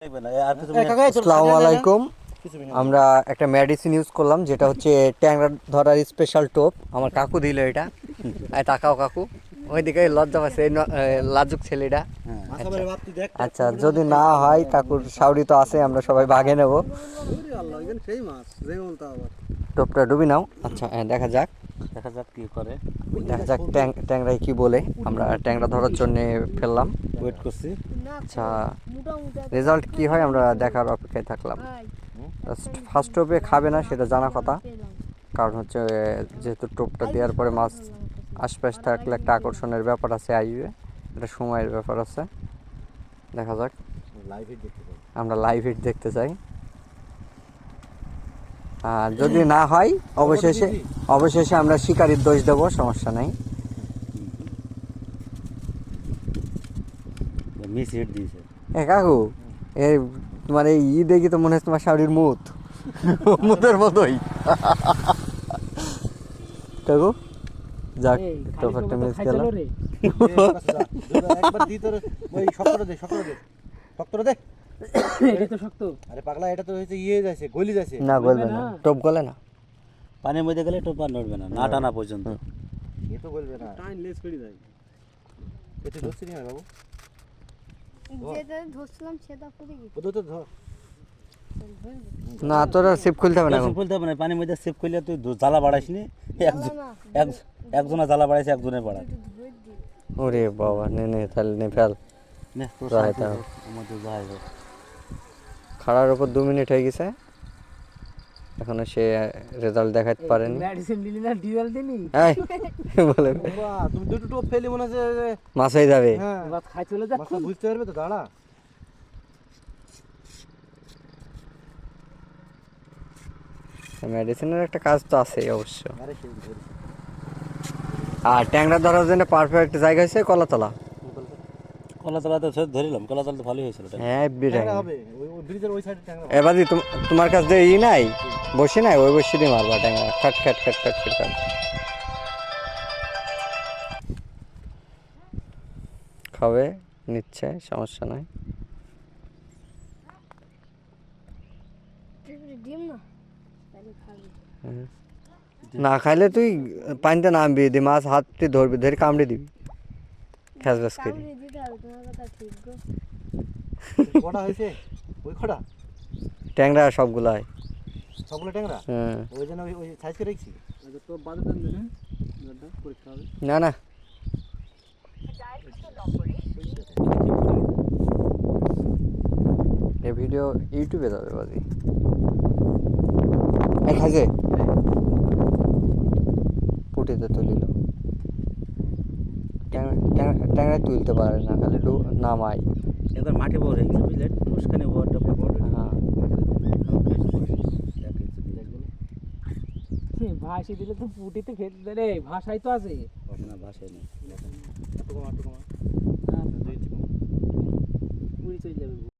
আসসালামু আলাইকুম। আমরা একটা মেডিসিন ইউজ করলাম যেটা হচ্ছে ট্যাংরা ধরার স্পেশাল টোপ। আমার কাকু দিল এটা। তাকাও কাকু, ওইদিকে লজ্জা পাচ্ছে লাজুক ছেলেটা। আচ্ছা, যদি না হয় কাকুর শাউরি তো আছে, আমরা সবাই ভাগে নেব। টোপটা ডুবি নাও। আচ্ছা, দেখা যাক কি করে, দেখা যাক ট্যাংরাই কি বলে। আমরা ট্যাংরা ধরার জন্য ফেললাম, ওয়েট করছি। আচ্ছা, রেজাল্ট কি হয় আমরা দেখার অপেক্ষায় থাকলাম। ফার্স্ট টোপে খাবে না সেটা জানা কথা, কারণ হচ্ছে যেহেতু টোপটা দেওয়ার পরে মাছ আশপাশ থাকলে একটা আকর্ষণের ব্যাপার আছে, আসবে, একটা সময়ের ব্যাপার আছে। দেখা যাক, আমরা লাইভ হিট দেখতে চাই। আর যদি না হয় অবশেষে আমরা শিকারির দোষ দেবো, সমস্যা নাই। মিস হিট দিয়েছে। কাকু, এই তোমার এই দেখি তো মনে হচ্ছে তোমার শাড়ির মুত মুতের মতোই। কাকু যাক, টোপারটা মিস গেল। একবার দি তোর ওই শক্তটা দে, শক্তটা দে। এটা তো শক্ত। আরে পাগলা, এটা তো হইছে যাচ্ছে, গলি যাচ্ছে। না গলবে না, টোপ গলে না। পানির মধ্যে গেলে টোপ আর নড়বে না, না টানা পর্যন্ত। এ তো গলবে না, টাইম লেস করে যায়। এটা ধরছিস না বাবু? যেটা ধরছিলাম সেটা পড়ে গেছে। ও তো ধর না, তোর সিপ খুলতে হবে না এখন। সিপ খুলতে হবে না, পানির মধ্যে সিপ খুললে তুই জ্বালা বাড়াইস নি। একজনা জ্বালা বাড়াইছে, একজনের বাড়ায়। ওরে বাবা, নে তাহলে নে ফেল। নে তোর যাই তাও। আমাদের যাই হোক। খাড়ার উপর 2 মিনিট হয়ে গেছে, এখনো সে রেজাল্ট দেখাতে পারেনি। মেডিসিন দিলি না, ডিজেল দিলি? এই বলে বাহ, তুমি দুটো টোপ ফেলি মনে হচ্ছে। মাছ হয়ে যাবে। হ্যাঁ, বাস খাই চলে যা। মাছটা বুঝতে পারবে তো, দাঁড়া। মেডিসিনের একটা কাজ তো আছে অবশ্য। আরে সেই ধরেছি। আর ট্যাংরা ধরার জন্য পারফেক্ট জায়গা হচ্ছে কলাতলা। কলাতলা তো ধরিলাম, কলাতলা তো ভালোই হয়েছিল। হ্যাঁ, ট্যাংরা হবে, ওই ব্রিজের ওই সাইডে ট্যাংরা। এবারে তোমার কাছে ই নাই, বসি নাই, ওই বসি দিয়ে মারবা ট্যাংরা। খাট খাট খাট খাট খাট খাট খাবে, নিচ্ছে, সমস্যা নাই। ডিম না তাহলে খাবে। না খাইলে তুই পানিতে নামবি, দি মাছ হাতে ধরবি, ধরে কামড়ে দিবি, খ্যাস ব্যাস করি। কামড়ে দিতে হবে, তোমার কথা ঠিক গো। কটা হয়েছে? ওই কটা ট্যাংরা সবগুলাই। সবগুলো ট্যাংরা? হ্যাঁ, ওই জন্য ওই সাইজ করে রেখেছি। তো বাদে দেন দিলেন, পরীক্ষা হবে। না না, এই ভিডিও ইউটিউবে যাবে বাজি। খাইছে পুটিতে তুলিল, ট্যাংরা তুলতে পারে না, খালি নামাই। এবার মাঠে বড় হয়ে গেছে, বুঝলেন? ওখানে বড়টা বড়। হ্যাঁ, ভাসি দিলে তো পুটিতে খেতে দেয় রে, ভাষাই তো আছে। ভাষায় নেই। পুরি চলে যাবে।